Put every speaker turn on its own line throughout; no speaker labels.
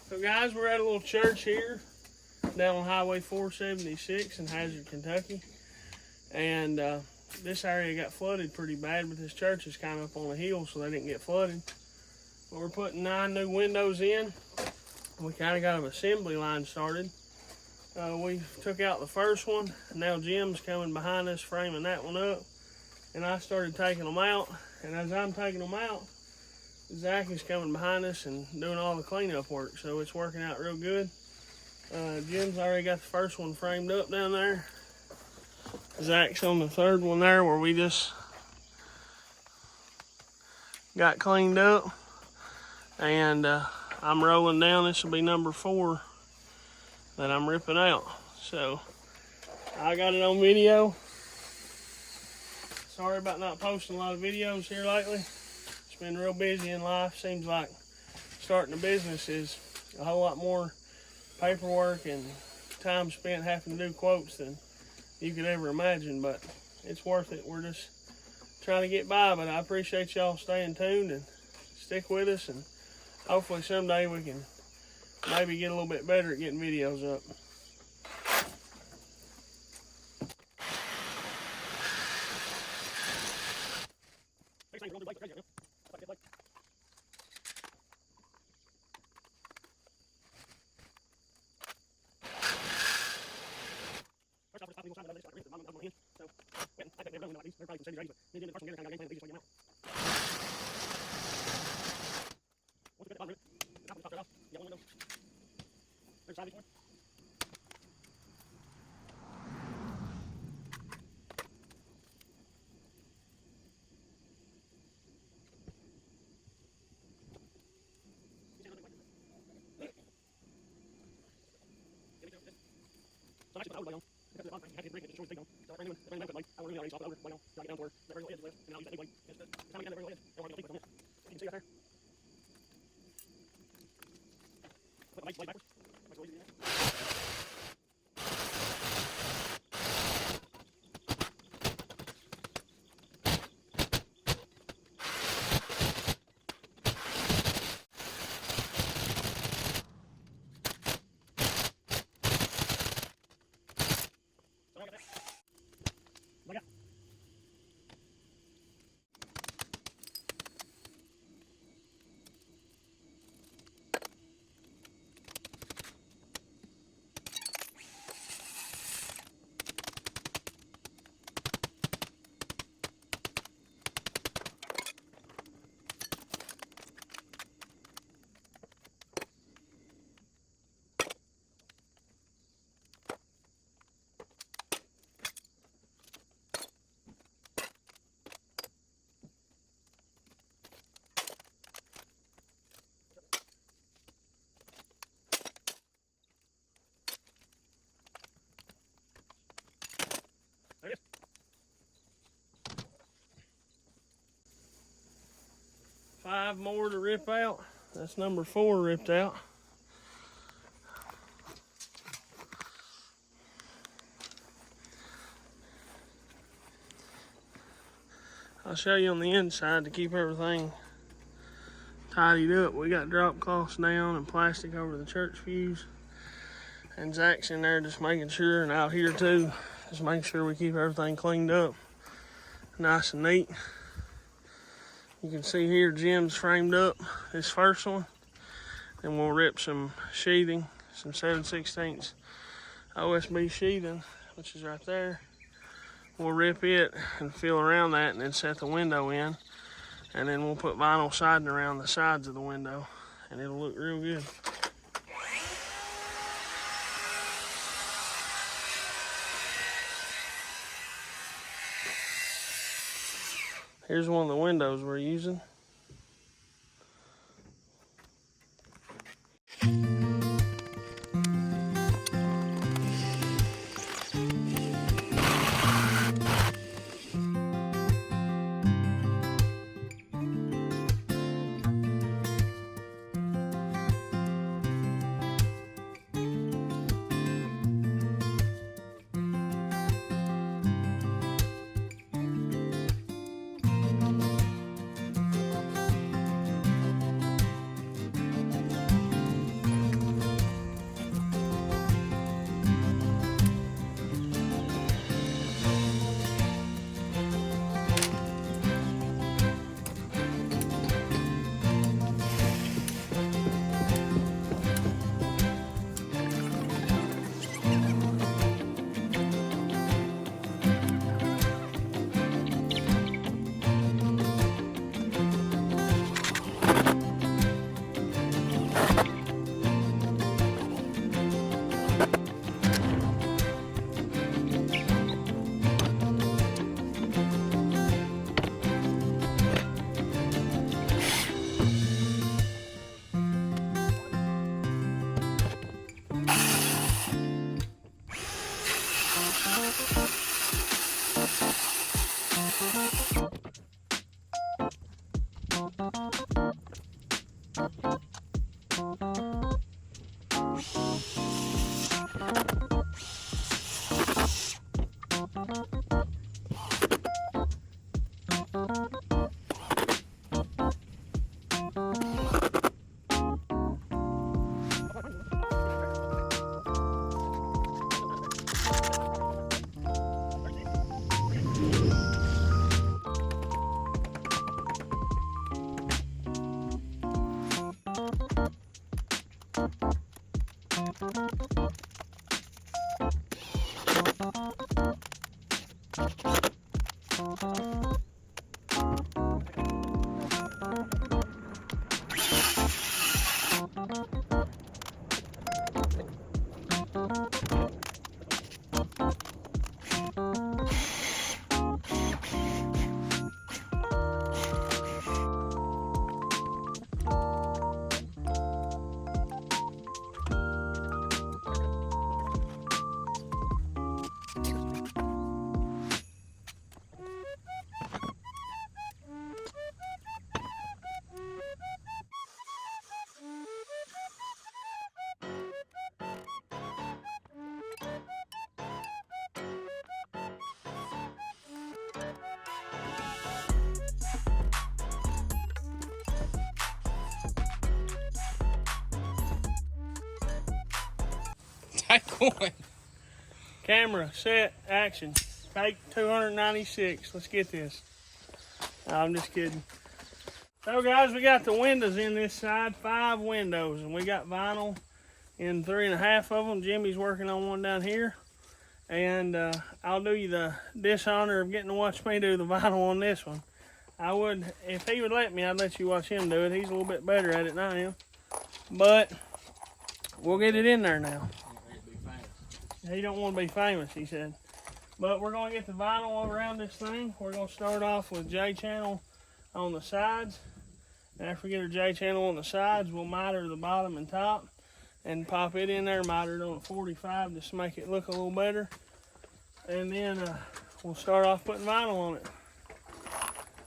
So guys, we're at a little church here down on Highway 476 in Hazard, Kentucky. And this area got flooded pretty bad, but this church is kind of up on a hill, so they didn't get flooded. But we're putting 9 new windows in. We kind of got an assembly line started. We took out the first one, and now Jim's coming behind us framing that one up. And I started taking them out, and as I'm taking them out, Zach is coming behind us and doing all the cleanup work, so it's working out real good. Jim's already got the first one framed up down there. Zach's on the third one there where we just got cleaned up. And I'm rolling down. This will be number 4 that I'm ripping out. So I got it on video. Sorry about not posting a lot of videos here lately. It's been real busy in life. Seems like starting a business is a whole lot more paperwork and time spent having to do quotes than you could ever imagine, but it's worth it. We're just trying to get by, but I appreciate y'all staying tuned and stick with us, and hopefully someday we can maybe get a little bit better at getting videos up. There it is. 5 more to rip out. That's number 4 ripped out. I'll show you on the inside to keep everything tidied up. We got drop cloths down and plastic over the church fuse. And Zach's in there just making sure, and out here too, just making sure we keep everything cleaned up, nice and neat. You can see here Jim's framed up this first one. And we'll rip some sheathing, some 7/16 OSB sheathing, which is right there. We'll rip it and feel around that and then set the window in. And then we'll put vinyl siding around the sides of the window, and it'll look real good. Here's one of the windows we're using.
Take one.
Camera, set, action. Take 296. Let's get this. No, I'm just kidding. So guys, we got the windows in this side, 5 windows, and we got vinyl in 3.5 of them. Jimmy's working on one down here. And I'll do you the dishonor of getting to watch me do the vinyl on this one. I would, if he would let me, I'd let you watch him do it. He's a little bit better at it than I am. But we'll get it in there now. He don't want to be famous, he said. But we're going to get the vinyl around this thing. We're going to start off with J-channel on the sides. And after we get our J-channel on the sides, we'll miter the bottom and top and pop it in there, miter it on a 45 just to make it look a little better. And then we'll start off putting vinyl on it.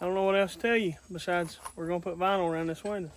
I don't know what else to tell you besides we're going to put vinyl around this window.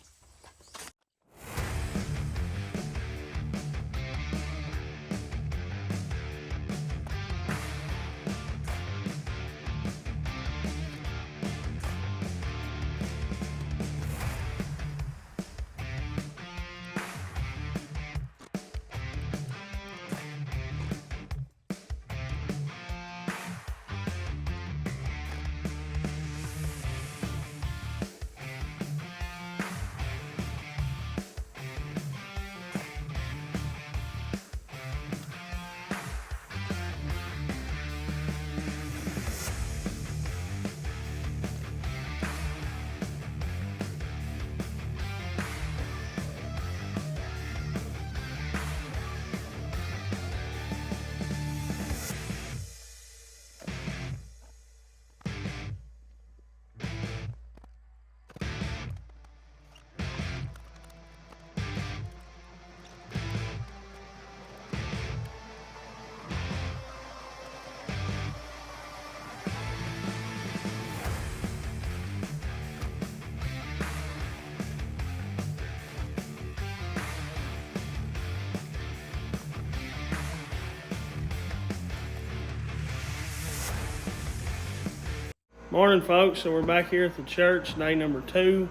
Morning, folks. So we're back here at the church, day number 2,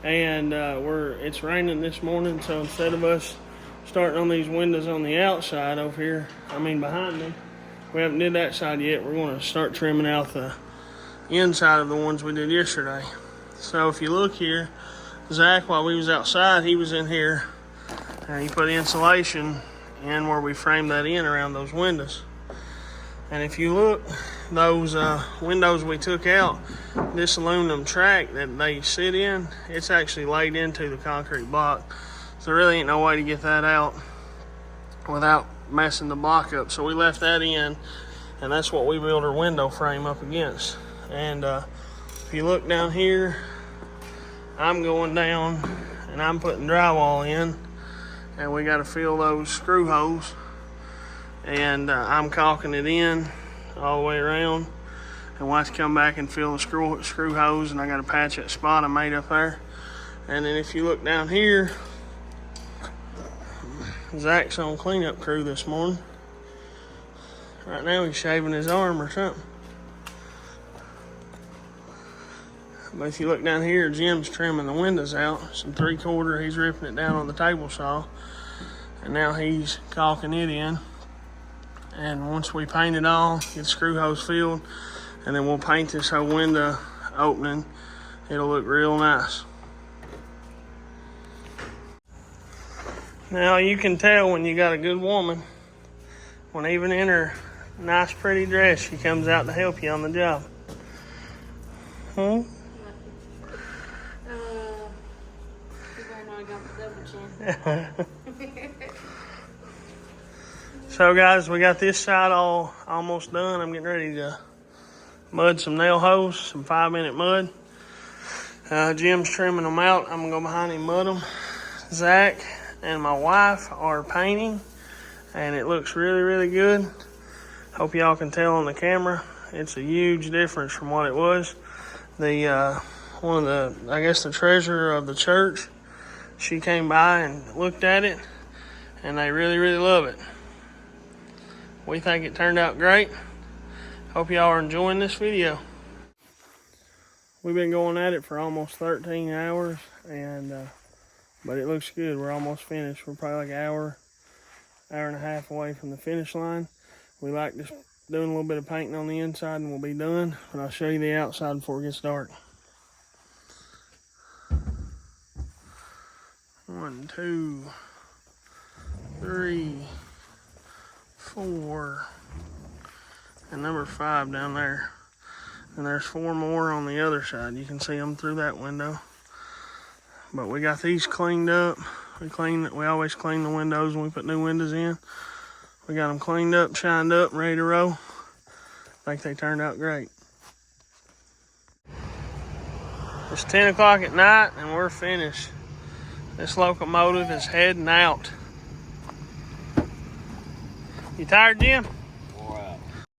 and it's raining this morning. So instead of us starting on these windows on the outside over here, behind me, we haven't did that side yet. We're going to start trimming out the inside of the ones we did yesterday. So if you look here, Zach, while we was outside, he was in here and he put insulation in where we framed that in around those windows. And if you look, those windows we took out, this aluminum track that they sit in, it's actually laid into the concrete block. So there really ain't no way to get that out without messing the block up. So we left that in, and that's what we built our window frame up against. And if you look down here, I'm going down and I'm putting drywall in, and we got to fill those screw holes. And I'm caulking it in all the way around, and we'll have to come back and fill the screw hose, and I got to patch that spot I made up there. And then if you look down here, Zach's on cleanup crew this morning. Right now he's shaving his arm or something. But if you look down here, Jim's trimming the windows out. Some 3/4, he's ripping it down on the table saw. And now he's caulking it in. And once we paint it all, get the screw hose filled, and then we'll paint this whole window opening. It'll look real nice. Now you can tell when you got a good woman, when even in her nice pretty dress, she comes out to help you on the job.
You better not go for double chin.
So guys, we got this side all almost done. I'm getting ready to mud some nail holes, some 5-minute mud. Jim's trimming them out. I'm gonna go behind him and mud them. Zach and my wife are painting, and it looks really, really good. Hope y'all can tell on the camera. It's a huge difference from what it was. One of the, I guess the treasurer of the church, she came by and looked at it, and they really, really love it. We think it turned out great. Hope y'all are enjoying this video. We've been going at it for almost 13 hours, but it looks good. We're almost finished. We're probably like an hour and a half away from the finish line. We like just doing a little bit of painting on the inside and we'll be done. But I'll show you the outside before it gets dark. 1, 2, 3, 4, and number 5 down there. And there's 4 more on the other side. You can see them through that window. But we got these cleaned up. We always clean the windows when we put new windows in. We got them cleaned up, shined up, ready to roll. I think they turned out great. It's 10 o'clock at night and we're finished. This locomotive is heading out. You tired, Jim?